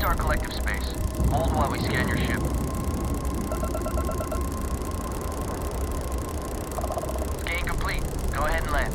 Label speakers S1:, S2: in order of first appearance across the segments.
S1: our collective space. Hold while we scan your ship. Scan complete. Go ahead and land.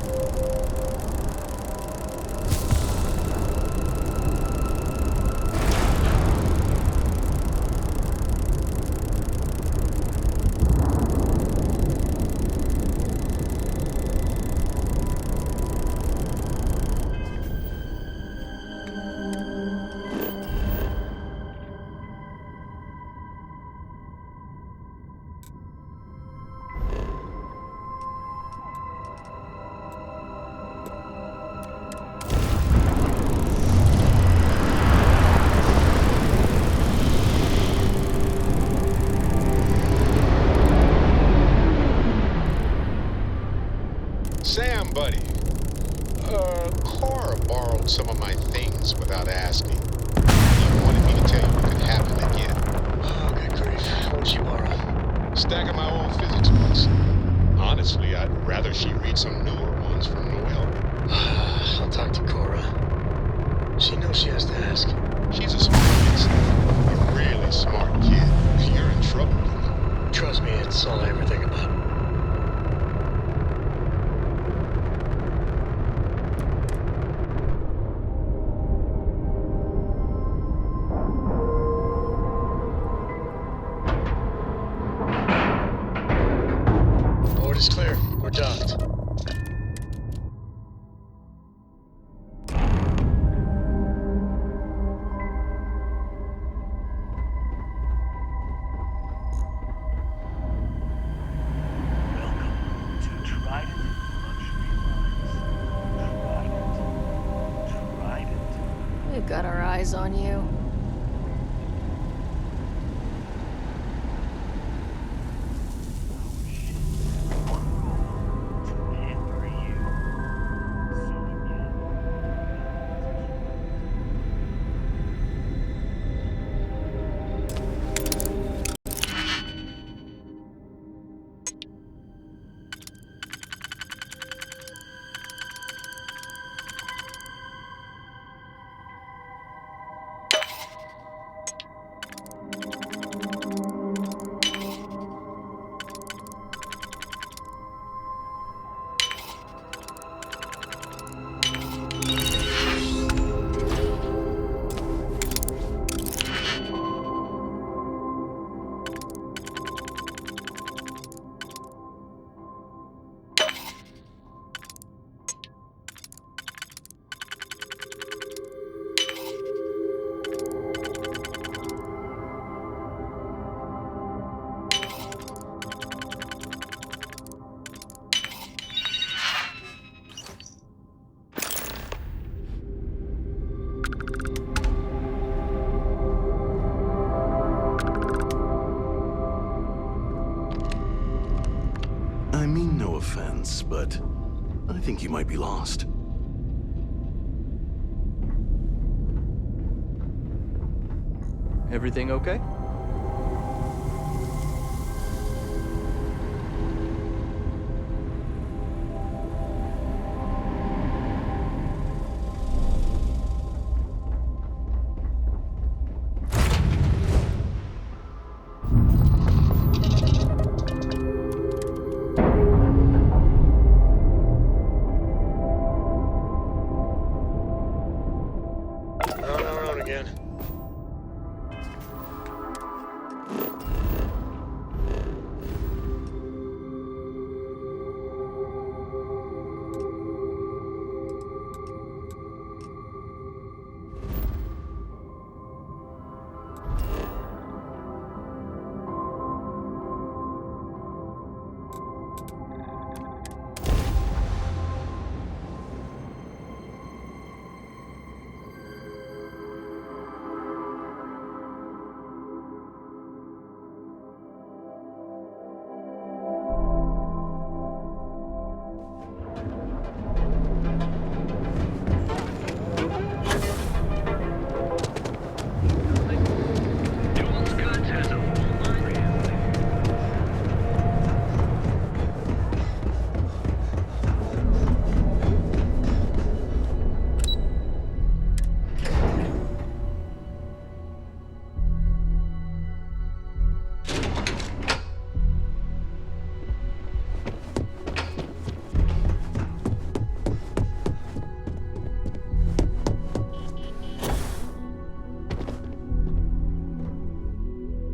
S2: Sam, buddy. Cora borrowed some of my things without asking. He wanted me to tell you it could happen again.
S3: Oh, good grief. What'd she borrow?
S2: Stack of my old physics books. Honestly, I'd rather she read some newer ones from Noel.
S3: I'll talk to Cora. She knows she has to ask.
S2: She's a smart kid. A really smart kid. You're in trouble, you know.
S3: Trust me, it's all I ever think about. Board is clear. We're docked.
S4: We've got our eyes on you.
S5: I mean no offense, but I think you might be lost.
S6: Everything okay?
S3: On our own again.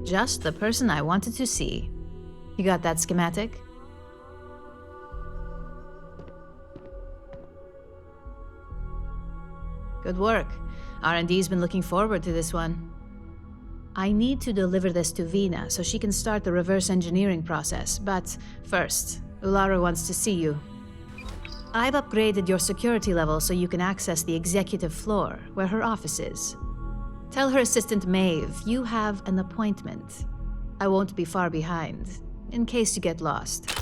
S6: Just the person I wanted to see. You got that schematic? Good work. R&D's been looking forward to this one. I need to deliver this to Vina so she can start the reverse engineering process, but first, Ularu wants to see you. I've upgraded your security level so you can access the executive floor, where her office is. Tell her assistant Maeve you have an appointment. I won't be far behind, in case you get lost.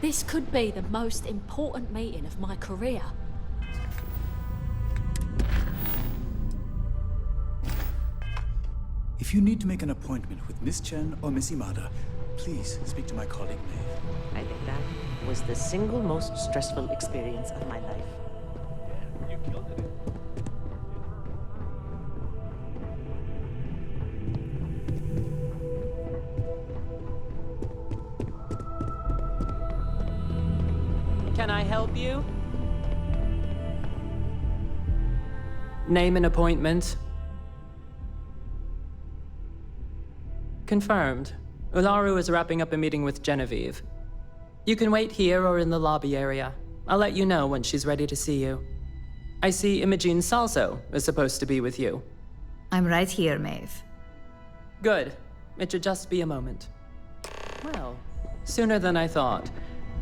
S7: This could be the most important meeting of my career.
S8: If you need to make an appointment with Miss Chen or Miss Imada, please speak to my colleague Maeve.
S9: I think that was the single most stressful experience of my life. Can I help you? Name an appointment. Confirmed. Ularu is wrapping up a meeting with Genevieve. You can wait here or in the lobby area. I'll let you know when she's ready to see you. I see Imogene Salso is supposed to be with you.
S6: I'm right here, Maeve.
S9: Good. It should just be a moment. Well, sooner than I thought.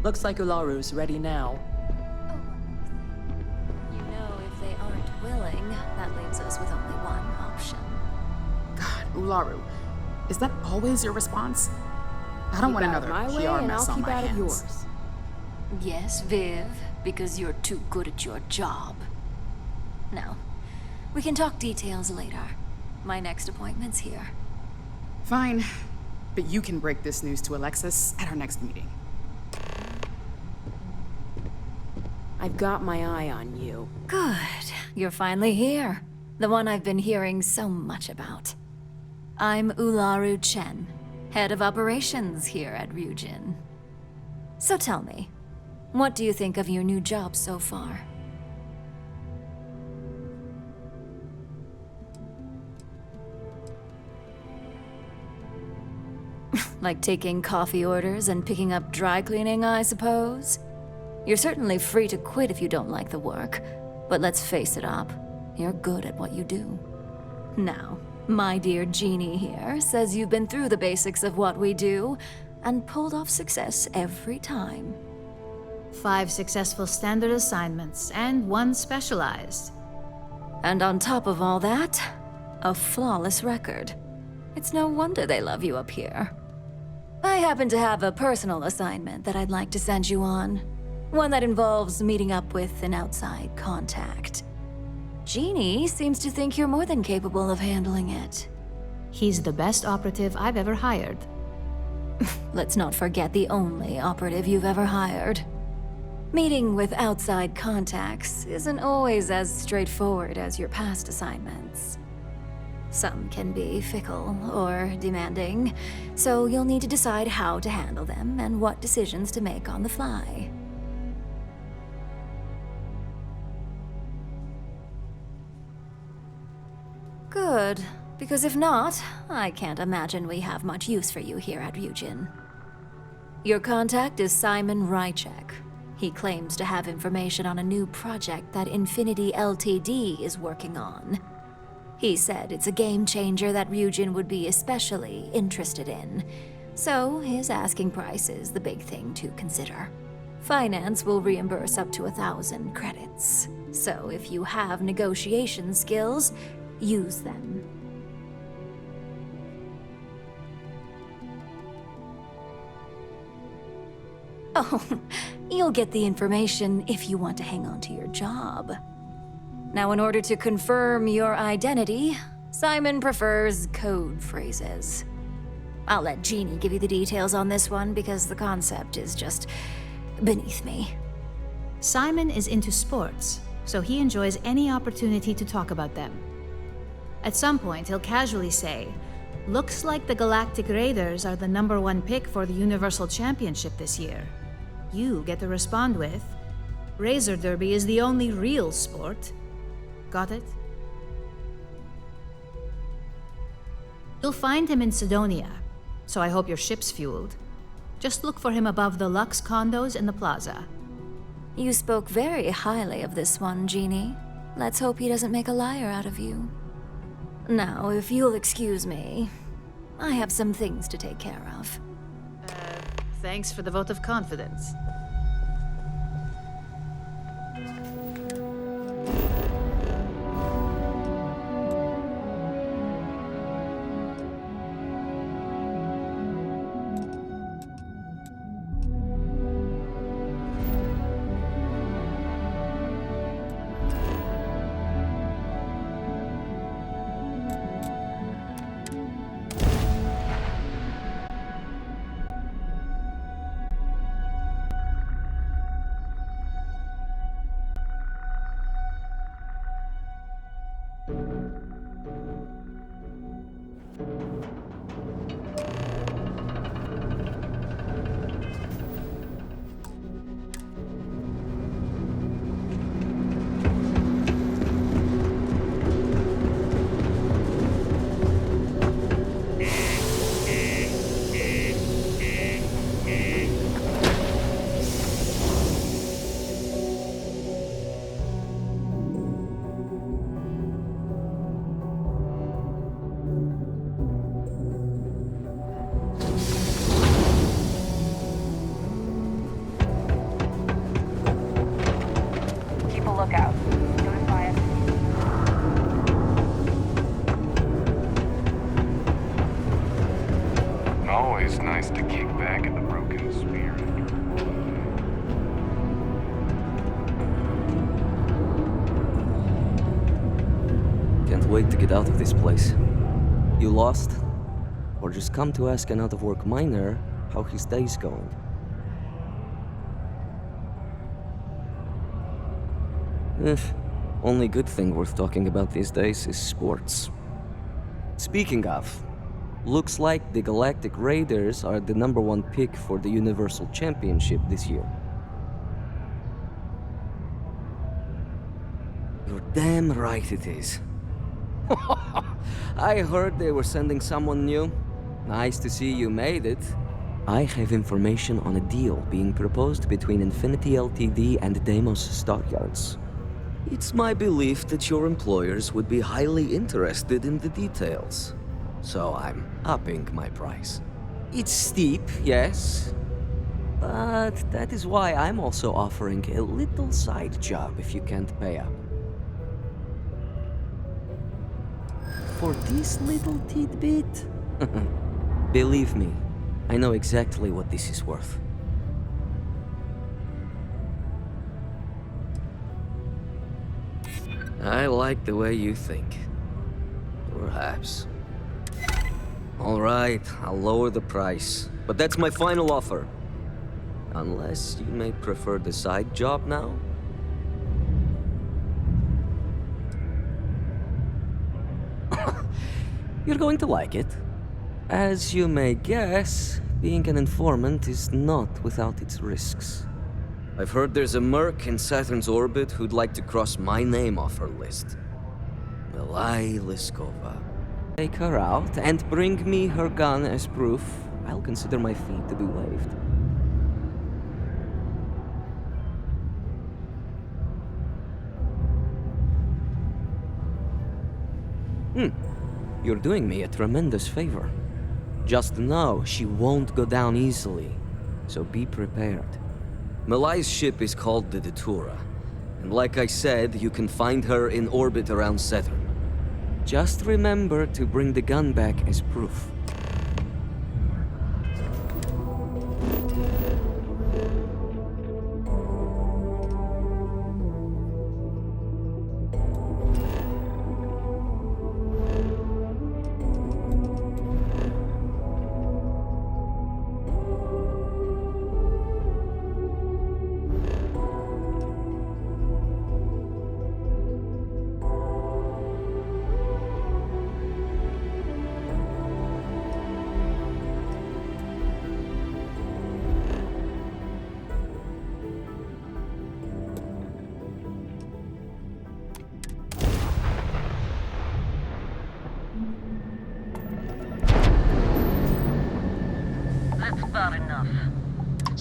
S9: Looks like Ularu's ready now.
S4: You know, if they aren't willing, that leaves us with only one option.
S10: God, Ularu, is that always your response? I don't want another PR mess on my hands.
S4: Yes, Viv, because you're too good at your job. Now, we can talk details later. My next appointment's here.
S10: Fine, but you can break this news to Alexis at our next meeting.
S7: I've got my eye on you.
S4: Good. You're finally here. The one I've been hearing so much about. I'm Ularu Chen, head of operations here at Ryujin. So tell me, what do you think of your new job so far? Like taking coffee orders and picking up dry cleaning, I suppose? You're certainly free to quit if you don't like the work, but let's face it up, you're good at what you do. Now, my dear Jeannie here says you've been through the basics of what we do, and pulled off success every time.
S6: 5 successful standard assignments, and 1 specialized.
S4: And on top of all that, a flawless record. It's no wonder they love you up here. I happen to have a personal assignment that I'd like to send you on. One that involves meeting up with an outside contact. Jeannie seems to think you're more than capable of handling it.
S6: He's the best operative I've ever hired.
S4: Let's not forget the only operative you've ever hired. Meeting with outside contacts isn't always as straightforward as your past assignments. Some can be fickle or demanding, so you'll need to decide how to handle them and what decisions to make on the fly. Good, because if not, I can't imagine we have much use for you here at Ryujin. Your contact is Simon Rychek. He claims to have information on a new project that Infinity Ltd is working on. He said it's a game changer that Ryujin would be especially interested in, so his asking price is the big thing to consider. Finance will reimburse up to 1,000 credits, so if you have negotiation skills, use them. Oh, you'll get the information if you want to hang on to your job. Now, in order to confirm your identity, Simon prefers code phrases. I'll let Jeannie give you the details on this one because the concept is just beneath me.
S6: Simon is into sports, so he enjoys any opportunity to talk about them. At some point, he'll casually say, "Looks like the Galactic Raiders are the #1 pick for the Universal Championship this year." You get to respond with, "Razor Derby is the only real sport." Got it? You'll find him in Sidonia, so I hope your ship's fueled. Just look for him above the Lux condos in the plaza.
S4: You spoke very highly of this one, Jeannie. Let's hope he doesn't make a liar out of you. Now, if you'll excuse me, I have some things to take care of.
S6: Thanks for the vote of confidence.
S11: Always nice to kick back at the broken spirit.
S12: Can't wait to get out of this place. You lost? Or just come to ask an out-of-work miner how his day's going? Only good thing worth talking about these days is sports. Speaking of, looks like the Galactic Raiders are the #1 pick for the Universal Championship this year. You're damn right it is. I heard they were sending someone new. Nice to see you made it. I have information on a deal being proposed between Infinity Ltd and Deimos Stockyards. It's my belief that your employers would be highly interested in the details. So I'm upping my price. It's steep, yes, but that is why I'm also offering a little side job if you can't pay up. For this little tidbit? Believe me, I know exactly what this is worth. I like the way you think. Perhaps. All right, I'll lower the price. But that's my final offer. Unless you may prefer the side job now? You're going to like it. As you may guess, being an informant is not without its risks. I've heard there's a merc in Saturn's orbit who'd like to cross my name off her list. Milai Liskova. Take her out and bring me her gun as proof. I'll consider my fee to be waived. You're doing me a tremendous favor. Just know she won't go down easily, so be prepared. Milai's ship is called the Datura, and like I said, you can find her in orbit around Saturn. Just remember to bring the gun back as proof.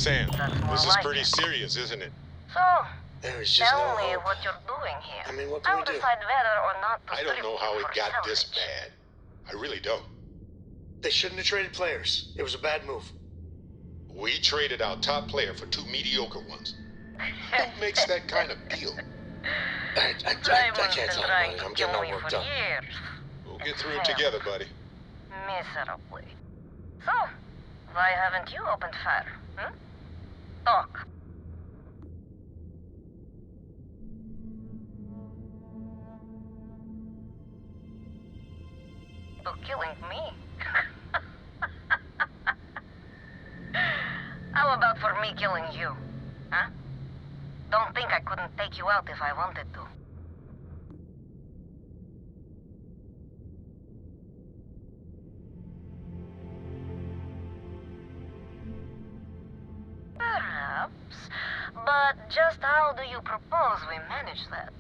S2: Sam,
S1: That's more
S2: this is
S1: like
S2: pretty
S1: it.
S2: serious, isn't it?
S1: So,
S3: There is just
S1: tell
S3: no
S1: me
S3: hope.
S1: what you're doing here.
S3: I mean, what can
S1: I'll
S3: we do?
S1: decide whether or not to
S2: I don't
S1: strip
S2: know
S1: you
S2: how it
S1: for
S2: got this
S1: salvage.
S2: bad. I really don't.
S3: They shouldn't have traded players. It was a bad move.
S2: We traded our top player for two mediocre ones. Who makes that kind of deal?
S3: I
S1: Simon's
S3: can't
S1: been
S3: talk
S1: trying
S3: about it.
S1: to
S3: I'm
S1: kill
S3: getting all
S1: me
S3: worked
S1: for
S3: up.
S1: years.
S2: We'll get through it together, buddy.
S1: Miserably. So, why haven't you opened fire? Hmm? Talk. To killing me? How about for me killing you? Huh? Don't think I couldn't take you out if I wanted to. Perhaps. But just how do you propose we manage that?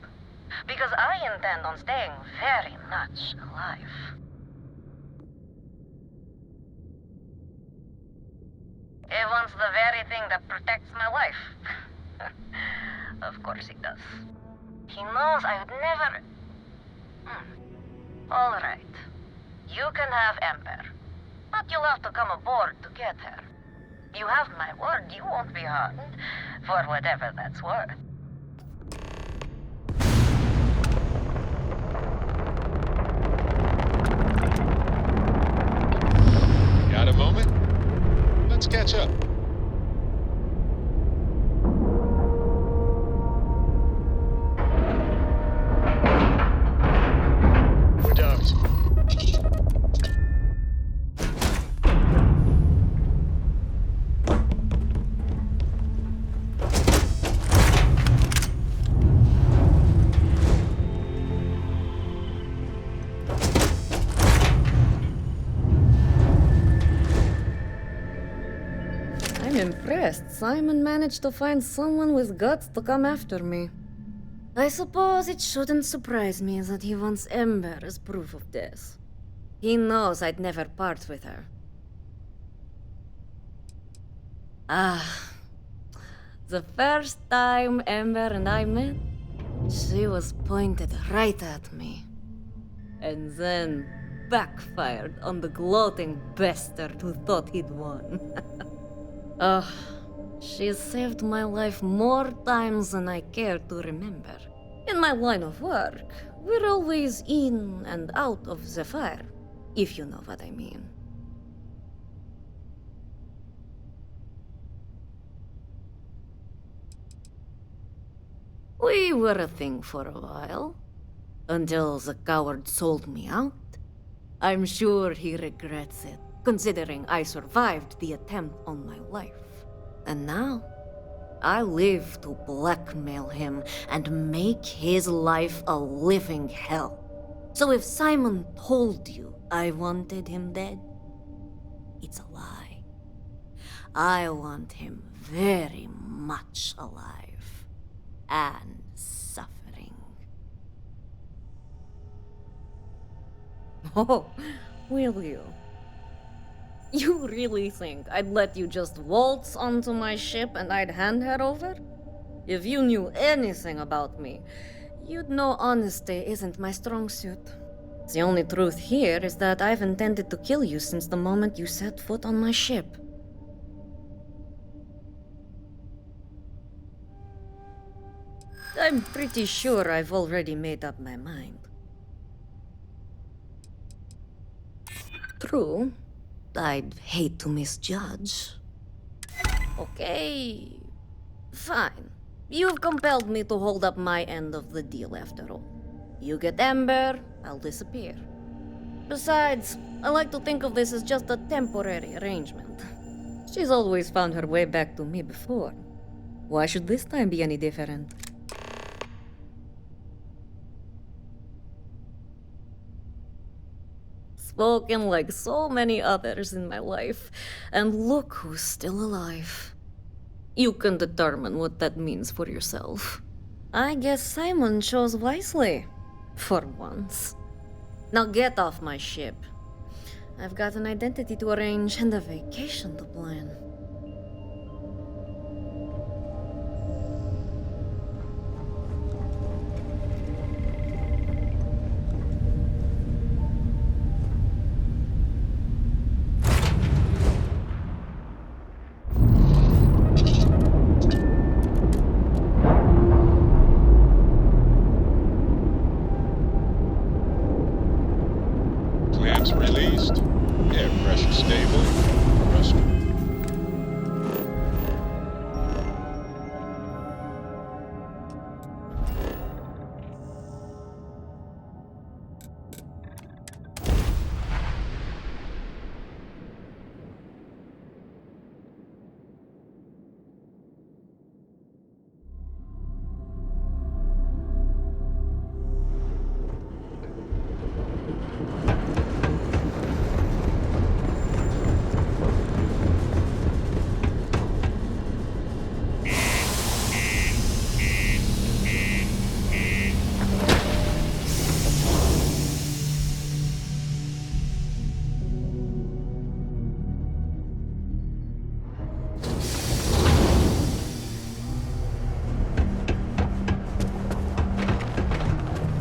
S1: Because I intend on staying very much alive. He wants the very thing that protects my life. Of course he does. He knows I would never... All right. You can have Ember. But you'll have to come aboard to get her. You have my word you won't be harmed, for whatever that's worth.
S2: Got a moment? Let's catch up.
S3: We're docked.
S13: I'm impressed. Simon managed to find someone with guts to come after me. I suppose it shouldn't surprise me that he wants Ember as proof of this. He knows I'd never part with her. The first time Ember and I met, she was pointed right at me. And then backfired on the gloating bastard who thought he'd won. She's saved my life more times than I care to remember. In my line of work, we're always in and out of the fire, if you know what I mean. We were a thing for a while, until the coward sold me out. I'm sure he regrets it, considering I survived the attempt on my life. And now, I live to blackmail him and make his life a living hell. So if Simon told you I wanted him dead, it's a lie. I want him very much alive and suffering. Oh, will you? You really think I'd let you just waltz onto my ship and I'd hand her over? If you knew anything about me, you'd know honesty isn't my strong suit. The only truth here is that I've intended to kill you since the moment you set foot on my ship. I'm pretty sure I've already made up my mind. True, I'd hate to misjudge. Okay, fine. You've compelled me to hold up my end of the deal after all. You get Ember, I'll disappear. Besides, I like to think of this as just a temporary arrangement. She's always found her way back to me before. Why should this time be any different? Spoken like so many others in my life, and look who's still alive. You can determine what that means for yourself. I guess Simon chose wisely. For once. Now get off my ship. I've got an identity to arrange and a vacation to plan.
S2: Clamps released. Air pressure stable. Thruster.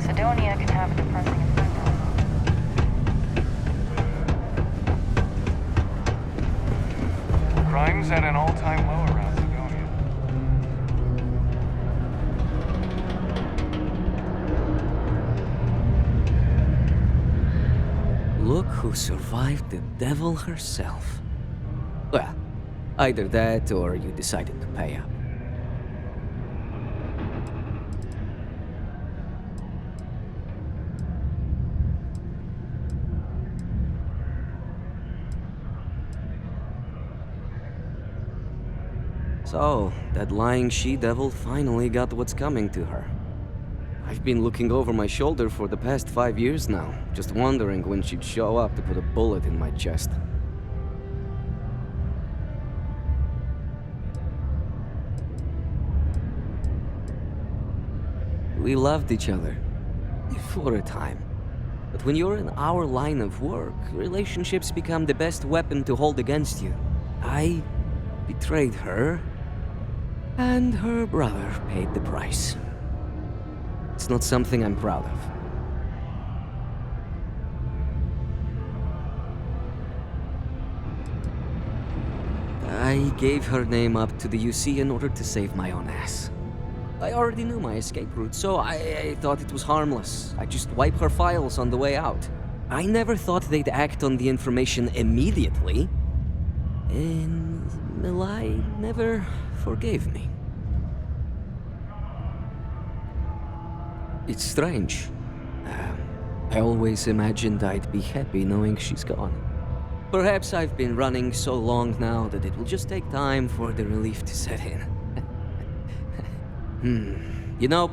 S1: Sidonia can have a depressing effect on them.
S11: Crime's at an all-time low around Sidonia.
S12: Look who survived the devil herself. Well, either that or you decided to pay up. So, that lying she-devil finally got what's coming to her. I've been looking over my shoulder for the past 5 years now, just wondering when she'd show up to put a bullet in my chest. We loved each other. For a time. But when you're in our line of work, relationships become the best weapon to hold against you. I betrayed her, and her brother paid the price. It's not something I'm proud of. I gave her name up to the UC in order to save my own ass. I already knew my escape route, so I thought it was harmless. I'd just wipe her files on the way out. I never thought they'd act on the information immediately. And Milai never forgave me. It's strange. I always imagined I'd be happy knowing she's gone. Perhaps I've been running so long now that it will just take time for the relief to set in. You know,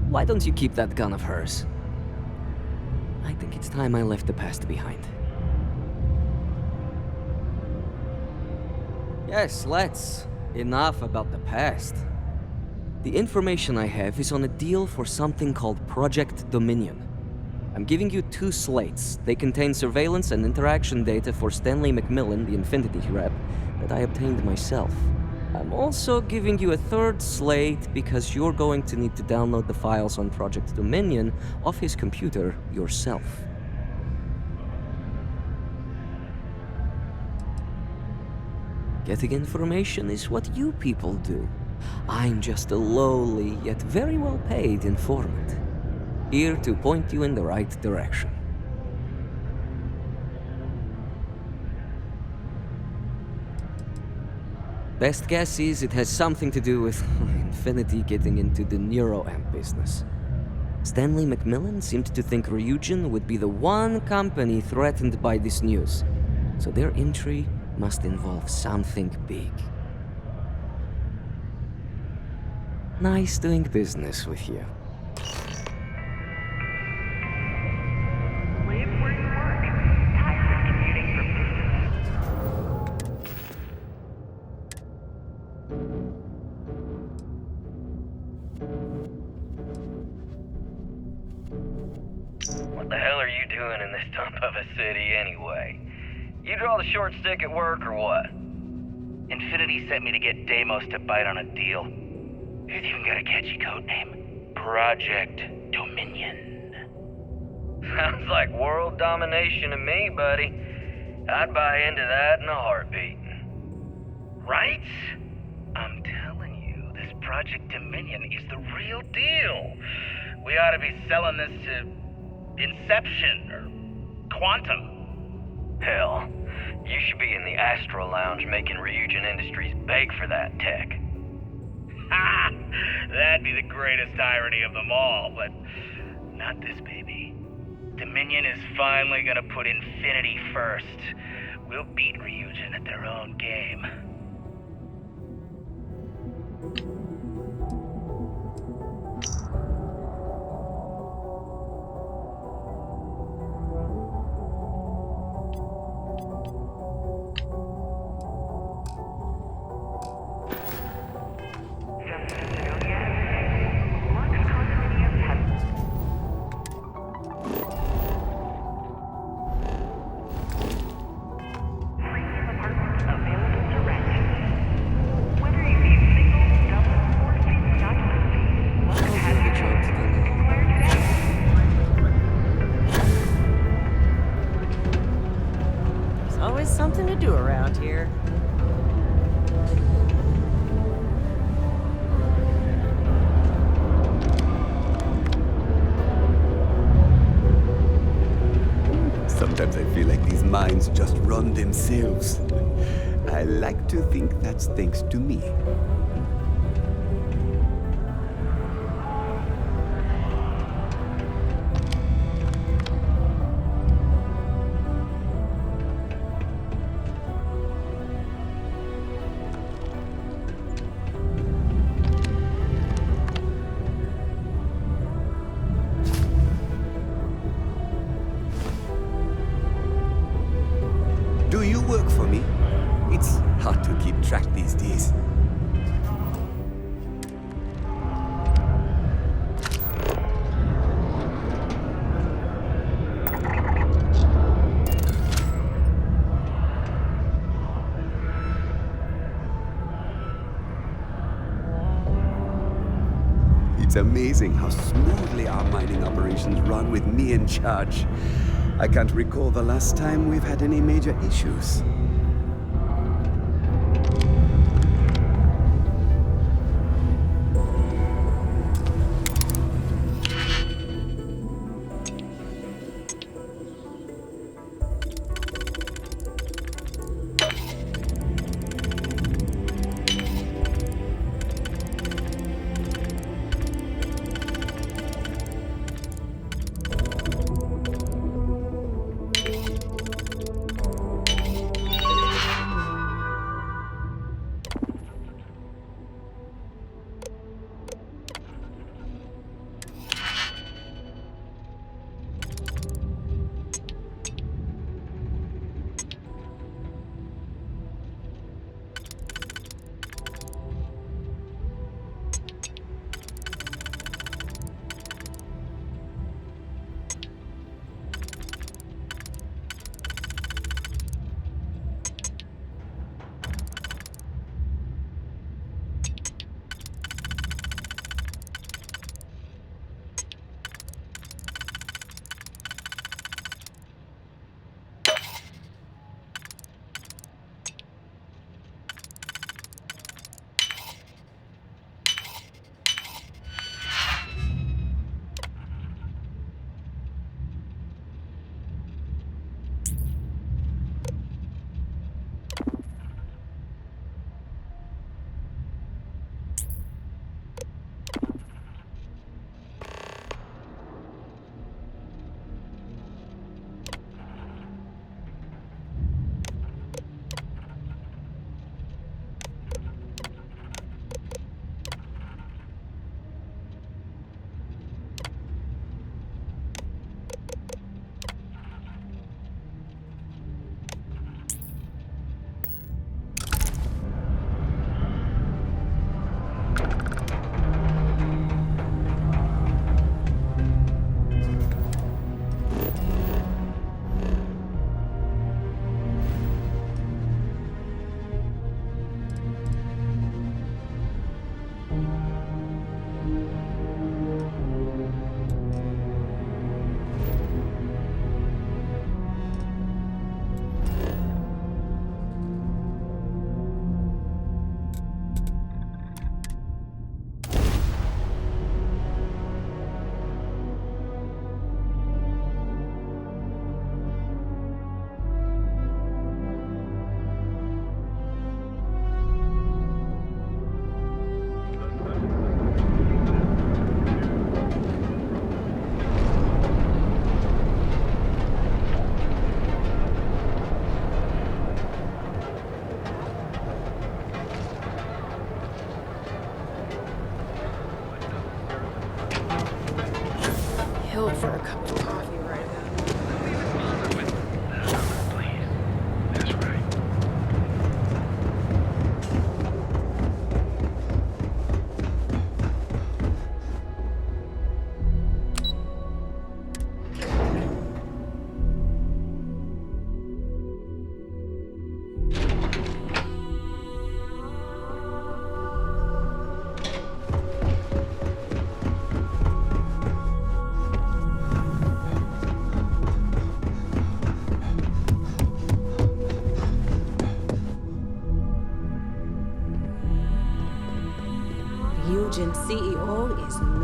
S12: why don't you keep that gun of hers? I think it's time I left the past behind. Yes, let's. Enough about the past. The information I have is on a deal for something called Project Dominion. I'm giving you 2 slates. They contain surveillance and interaction data for Stanley McMillan, the Infinity rep, that I obtained myself. I'm also giving you a 3rd slate because you're going to need to download the files on Project Dominion off his computer yourself. Getting information is what you people do. I'm just a lowly, yet very well paid informant. Here to point you in the right direction. Best guess is it has something to do with Infinity getting into the neuroamp business. Stanley McMillan seemed to think Ryujin would be the one company threatened by this news, so their entry must involve something big. Nice doing business with you.
S11: Live where you work. Tired of commuting for
S14: What the hell are you doing in this dump of a city anyway? You draw the short stick at work or what?
S15: Infinity sent me to get Deimos to bite on a deal. He's even got a catchy code name. Project Dominion.
S14: Sounds like world domination to me, buddy. I'd buy into that in a heartbeat.
S15: Right? I'm telling you, this Project Dominion is the real deal. We ought to be selling this to Inception or Quantum.
S14: Hell, you should be in the Astro Lounge making Ryujin Industries beg for that tech.
S15: Ha! That'd be the greatest irony of them all, but not this baby. Dominion is finally gonna put Infinity first. We'll beat Ryujin at their own game.
S16: There's always something to do around here.
S17: Sometimes I feel like these mines just run themselves. I like to think that's thanks to me. Do you work for me? It's hard to keep track these days. It's amazing how smoothly our mining operations run with me in charge. I can't recall the last time we've had any major issues.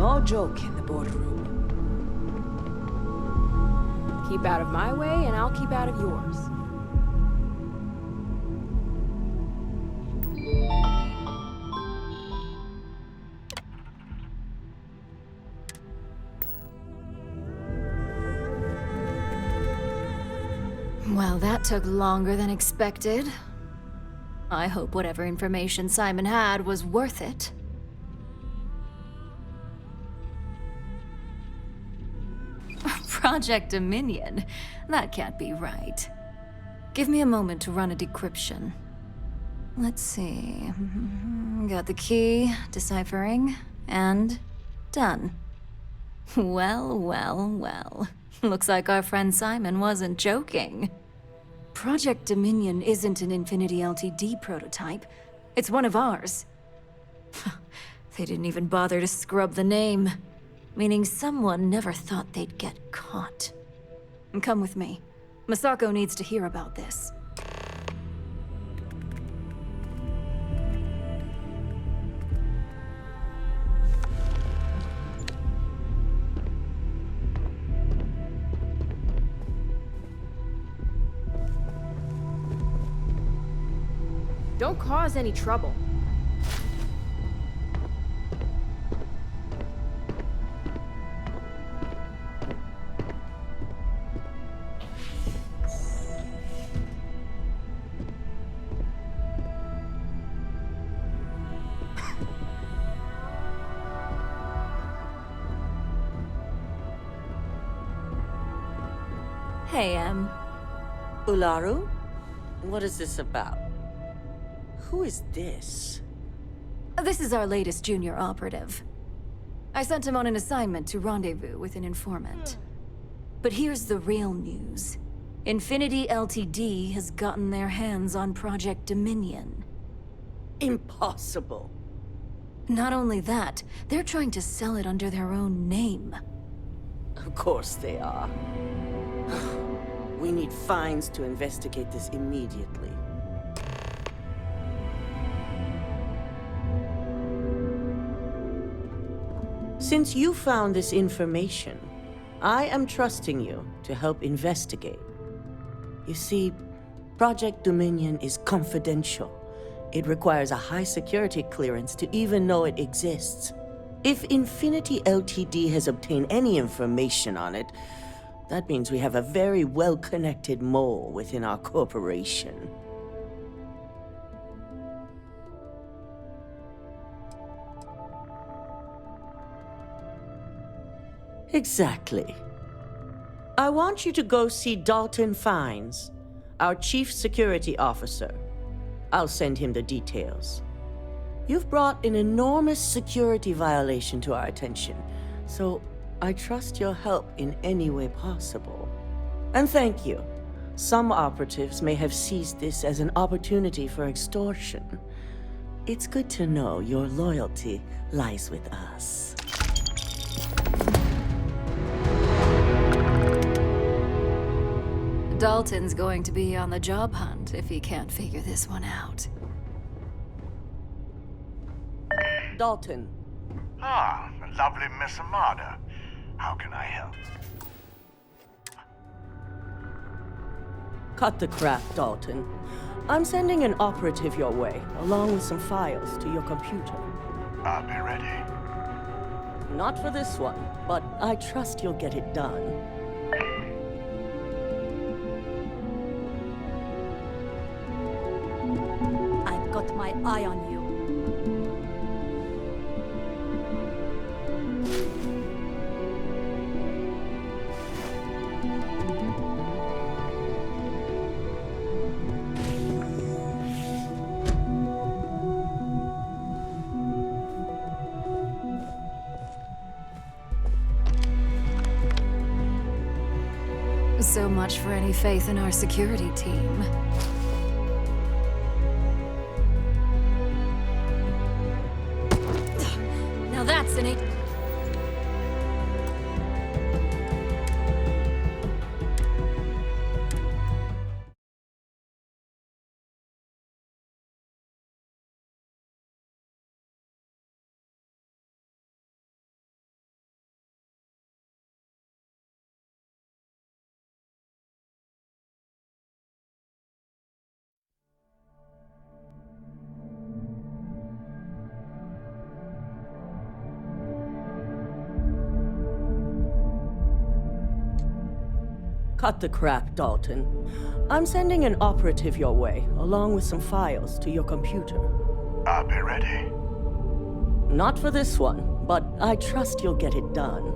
S18: No joke in the boardroom. Keep out of my way, and I'll keep out of yours.
S4: Well, that took longer than expected. I hope whatever information Simon had was worth it. Project Dominion? That can't be right. Give me a moment to run a decryption. Let's see. Got the key, deciphering, and done. Well, well, well. Looks like our friend Simon wasn't joking. Project Dominion isn't an Infinity LTD prototype. It's one of ours. They didn't even bother to scrub the name. Meaning someone never thought they'd get caught. Come with me. Masako needs to hear about this.
S18: Don't cause any trouble.
S4: Hey,
S16: Ularu? What is this about? Who is this?
S4: This is our latest junior operative. I sent him on an assignment to rendezvous with an informant. But here's the real news. Infinity LTD has gotten their hands on Project Dominion.
S16: Impossible.
S4: Not only that, they're trying to sell it under their own name.
S16: Of course they are. We need fines to investigate this immediately. Since you found this information, I am trusting you to help investigate. You see, Project Dominion is confidential. It requires a high security clearance to even know it exists. If Infinity LTD has obtained any information on it, that means we have a very well-connected mole within our corporation. Exactly. I want you to go see Dalton Fines, our Chief Security Officer. I'll send him the details. You've brought an enormous security violation to our attention, so I trust your help in any way possible. And thank you. Some operatives may have seized this as an opportunity for extortion. It's good to know your loyalty lies with us.
S4: Dalton's going to be on the job hunt if he can't figure this one out.
S16: Dalton.
S19: Ah, the lovely Miss Amada. How can I help?
S16: Cut the crap, Dalton. I'm sending an operative your way, along with some files to your computer.
S19: I'll be ready.
S16: Not for this one, but I trust you'll get it done.
S7: I've got my eye on you.
S4: So much for any faith in our security team. Now that's an
S16: Cut the crap, Dalton. I'm sending an operative your way, along with some files to your computer.
S19: I'll be ready.
S16: Not for this one, but I trust you'll get it done.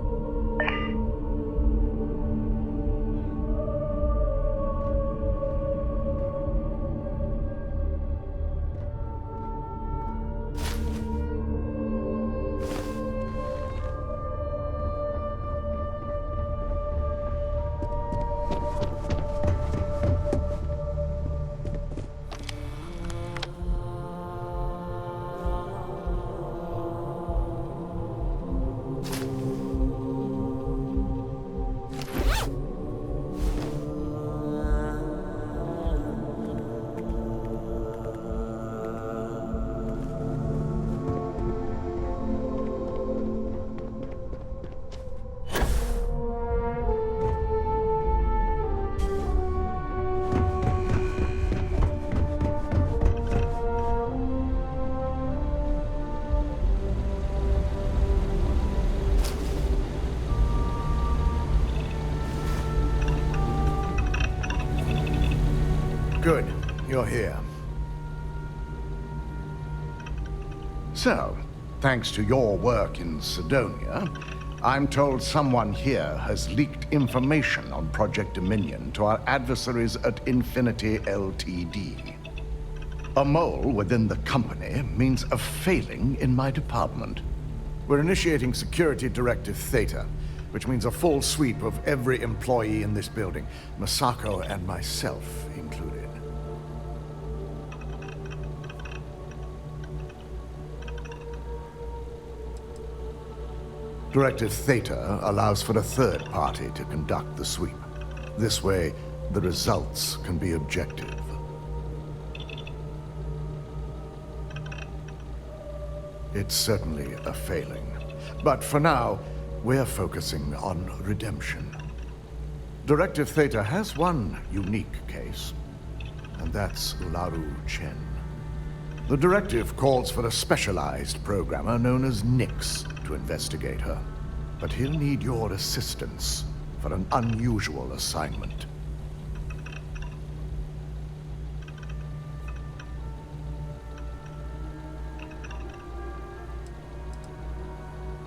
S19: Good, you're here. So, thanks to your work in Sidonia, I'm told someone here has leaked information on Project Dominion to our adversaries at Infinity Ltd. A mole within the company means a failing in my department. We're initiating Security Directive Theta, which means a full sweep of every employee in this building, Masako and myself included. Directive Theta allows for a third party to conduct the sweep. This way, the results can be objective. It's certainly a failing. But for now, we're focusing on redemption. Directive Theta has one unique case, and that's Ularu Chen. The directive calls for a specialized programmer known as Nix to investigate her, but he'll need your assistance for an unusual assignment.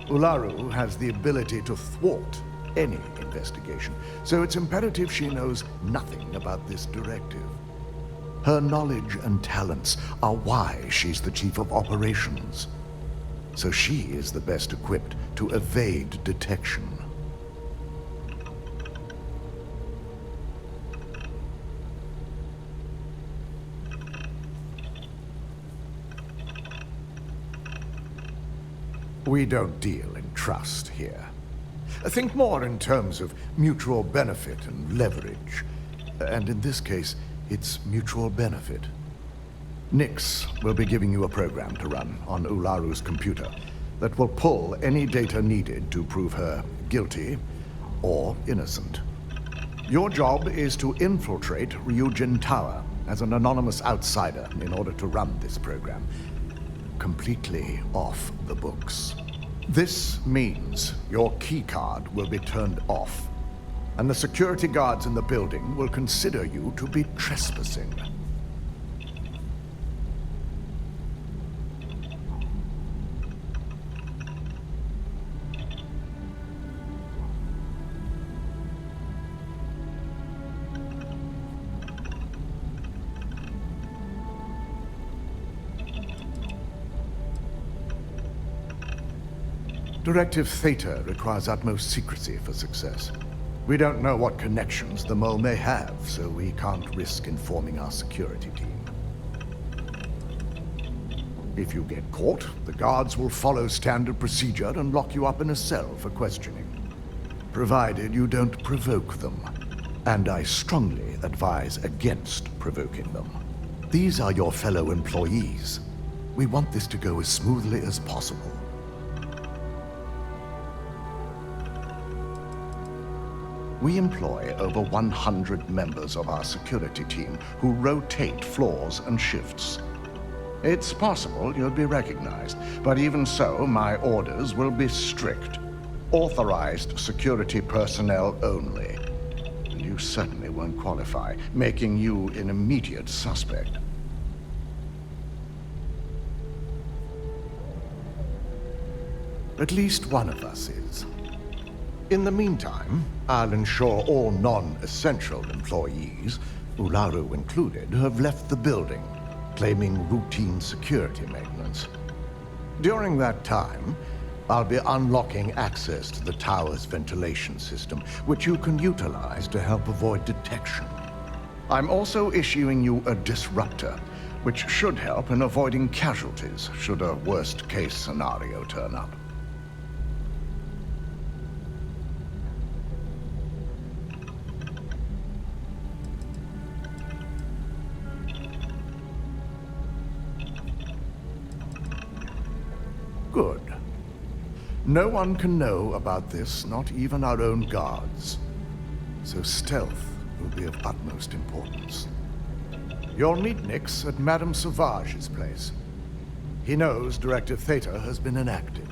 S19: Ularu has the ability to thwart any investigation, so it's imperative she knows nothing about this directive. Her knowledge and talents are why she's the chief of operations. So she is the best equipped to evade detection. We don't deal in trust here. Think more in terms of mutual benefit and leverage. And in this case, it's mutual benefit. Nix will be giving you a program to run on Ularu's computer that will pull any data needed to prove her guilty or innocent. Your job is to infiltrate Ryujin Tower as an anonymous outsider in order to run this program completely off the books. This means your keycard will be turned off, and the security guards in the building will consider you to be trespassing. Directive Theta requires utmost secrecy for success. We don't know what connections the mole may have, so we can't risk informing our security team. If you get caught, the guards will follow standard procedure and lock you up in a cell for questioning, provided you don't provoke them. And I strongly advise against provoking them. These are your fellow employees. We want this to go as smoothly as possible. We employ over 100 members of our security team who rotate floors and shifts. It's possible you'll be recognized, but even so, my orders will be strict. Authorized security personnel only. And you certainly won't qualify, making you an immediate suspect. At least one of us is. In the meantime, I'll ensure all non-essential employees, Ularu included, have left the building, claiming routine security maintenance. During that time, I'll be unlocking access to the tower's ventilation system, which you can utilize to help avoid detection. I'm also issuing you a disruptor, which should help in avoiding casualties should a worst-case scenario turn up. Good. No one can know about this, not even our own guards. So stealth will be of utmost importance. You'll meet Nix at Madame Sauvage's place. He knows Directive Theta has been enacted.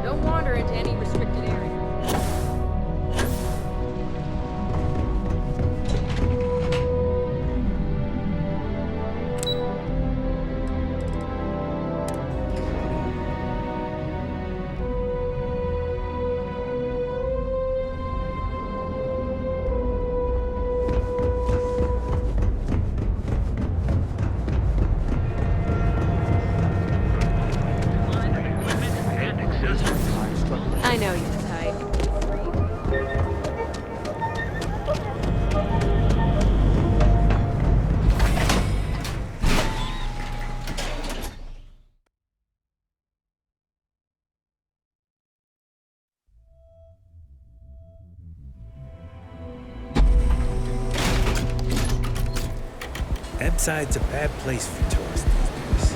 S18: Don't wander into any restricted area. I know you're tight.
S20: Ebside's a bad place for tourists these days.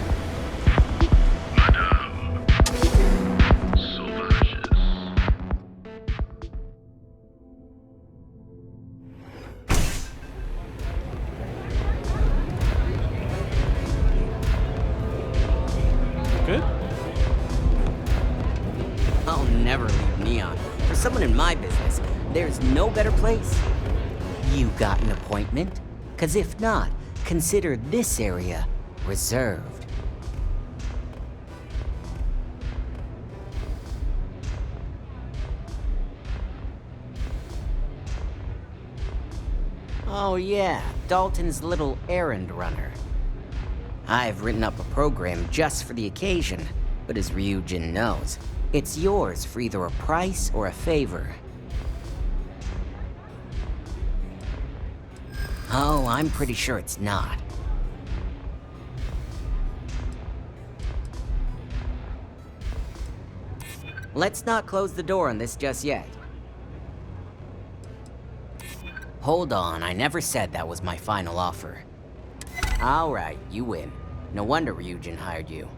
S21: Good?
S22: I'll never leave Neon. For someone in my business, there's no better place. You got an appointment? 'Cause if not, consider this area reserved. Oh yeah, Dalton's little errand runner. I've written up a program just for the occasion, but as Ryujin knows, it's yours for either a price or a favor. Oh, I'm pretty sure it's not. Let's not close the door on this just yet. Hold on, I never said that was my final offer. Alright, you win. No wonder Ryujin hired you.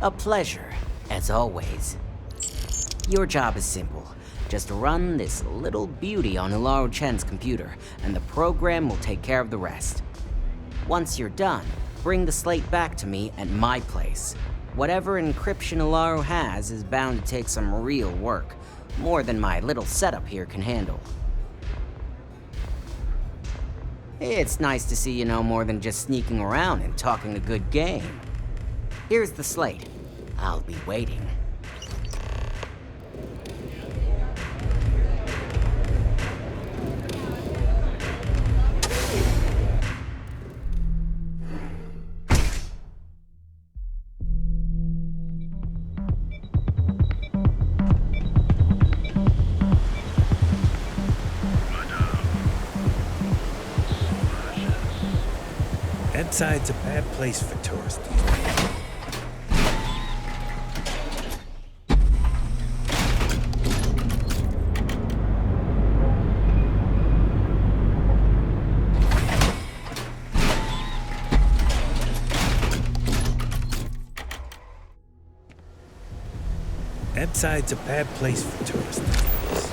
S22: A pleasure, as always. Your job is simple. Just run this little beauty on Ularu Chen's computer, and the program will take care of the rest. Once you're done, bring the slate back to me at my place. Whatever encryption Ularu has is bound to take some real work, more than my little setup here can handle. It's nice to see you know more than just sneaking around and talking a good game. Here's the slate. I'll be waiting.
S20: Ebside's a bad place for tourists these days. Ebside's a bad place for tourists these days.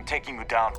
S5: taking you down.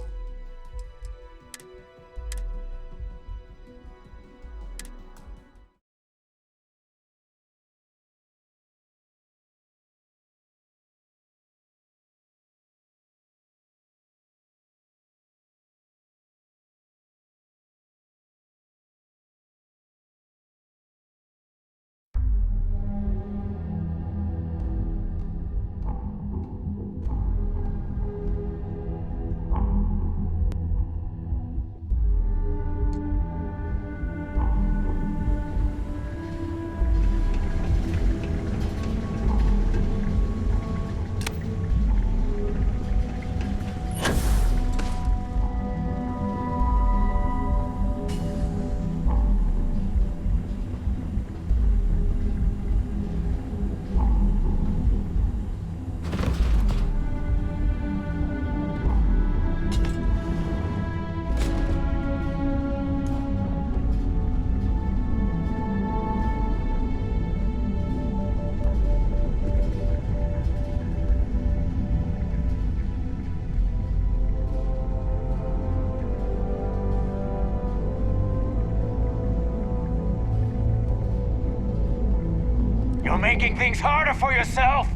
S5: You're making things harder for yourself!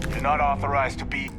S5: You're not authorized to be...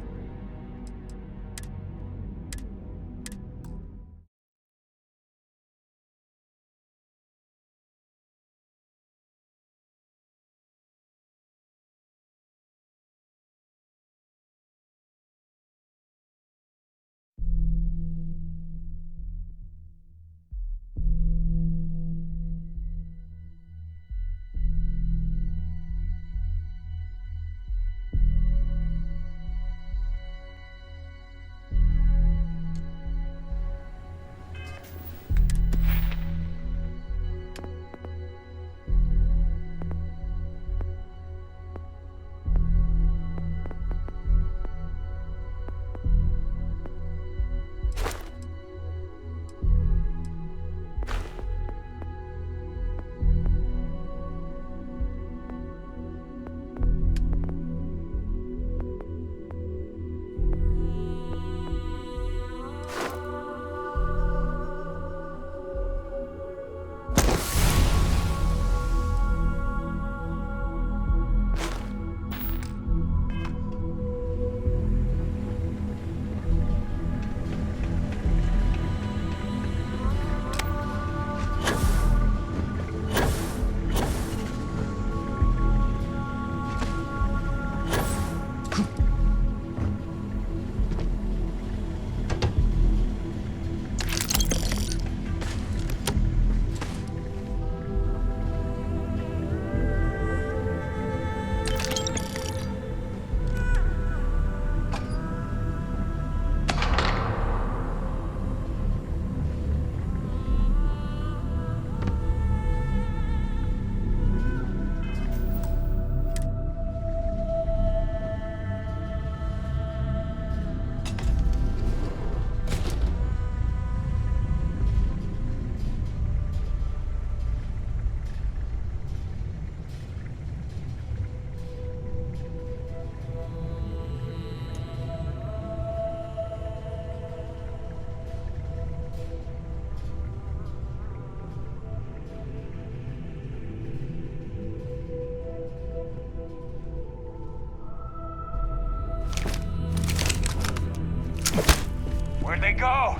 S5: Where'd they go?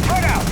S5: Cut out!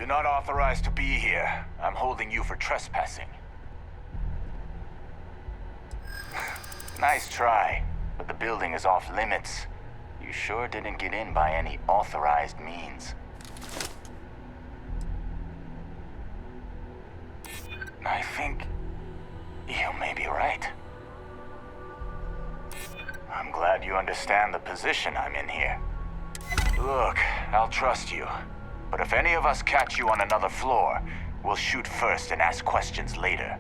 S5: not authorized to be here. I'm holding you for trespassing. Nice try, but the building is off limits. You sure didn't get in by any authorized means. I think you may be right. I'm glad you understand the position I'm in here. Look, I'll trust you. But if any of us catch you on another floor, we'll shoot first and ask questions later.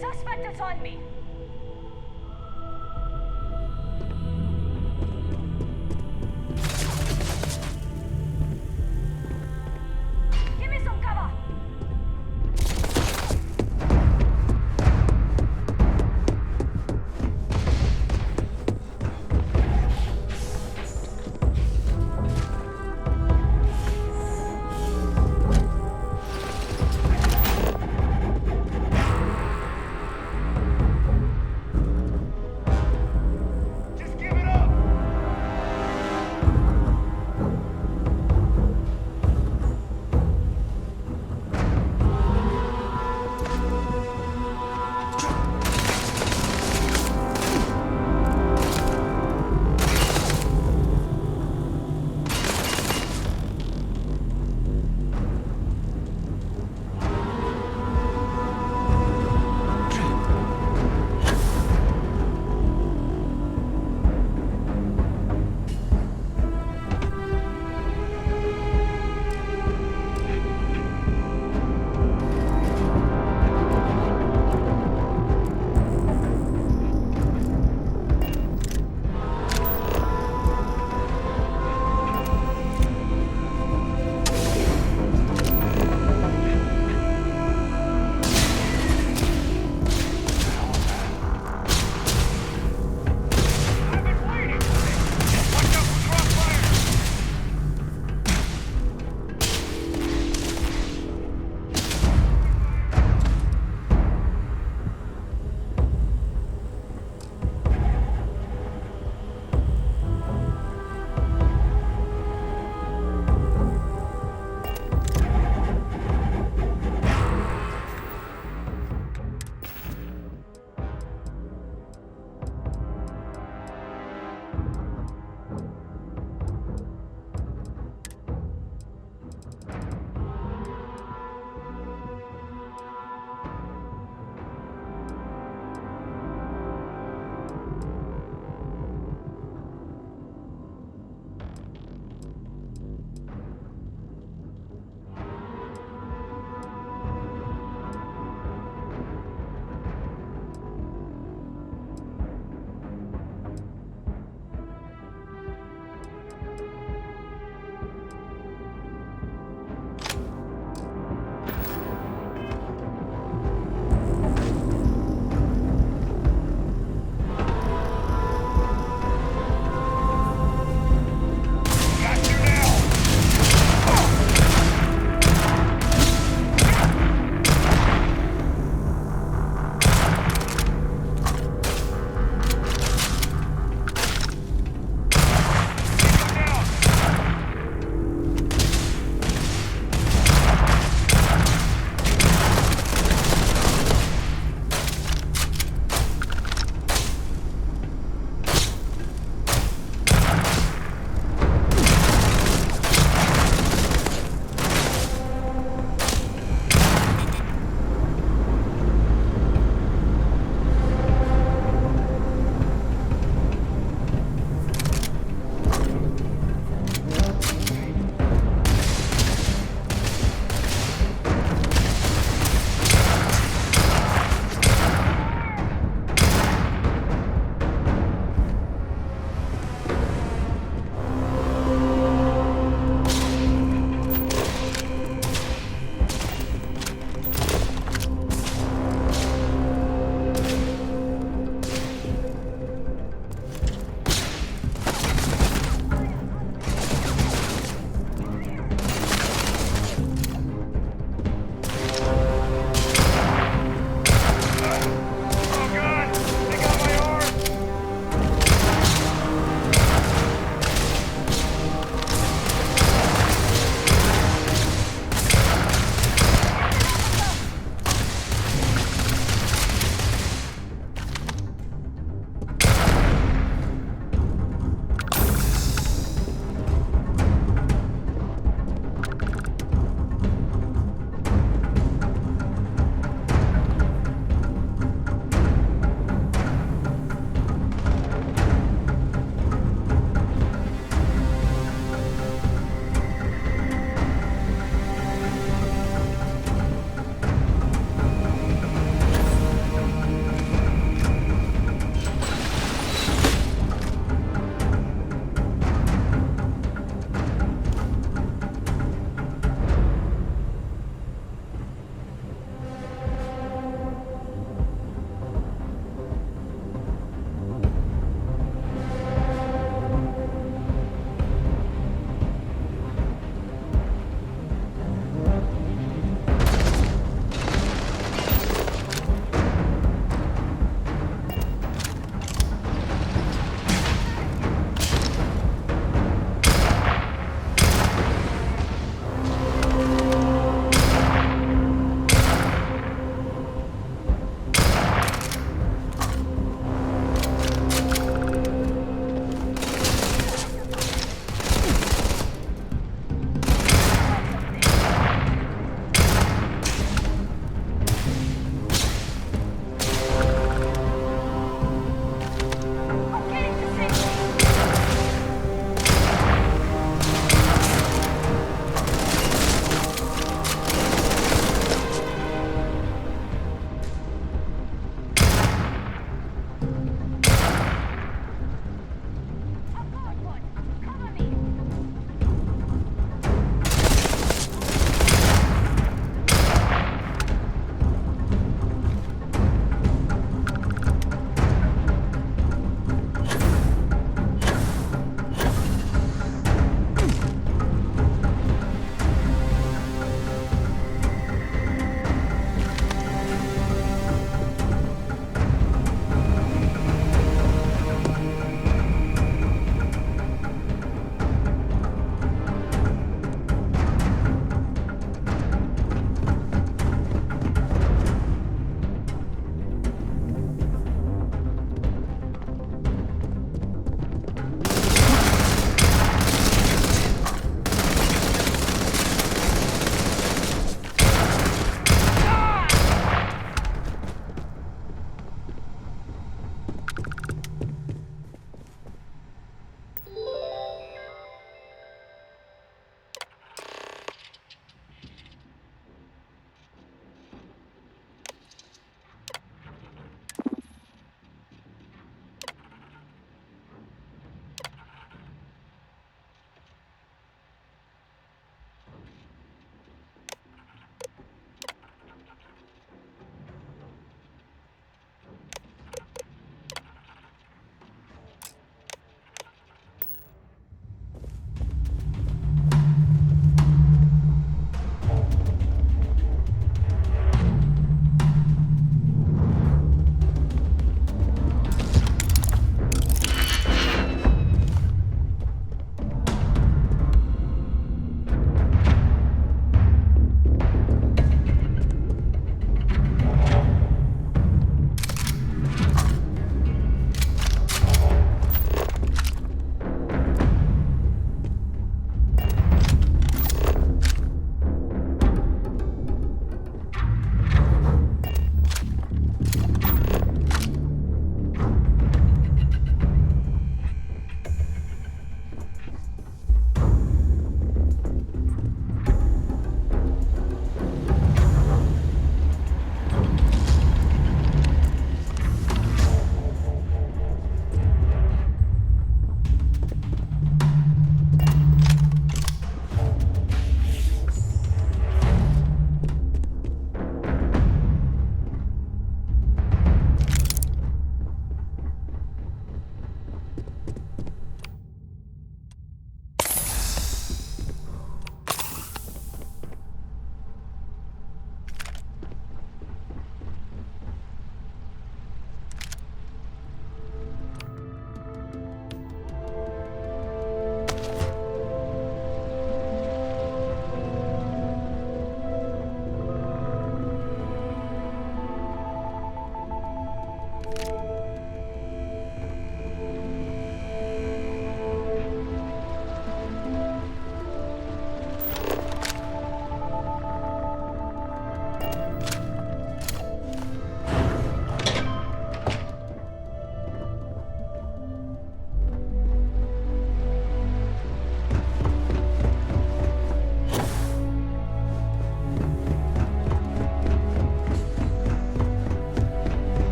S1: Suspect is on me.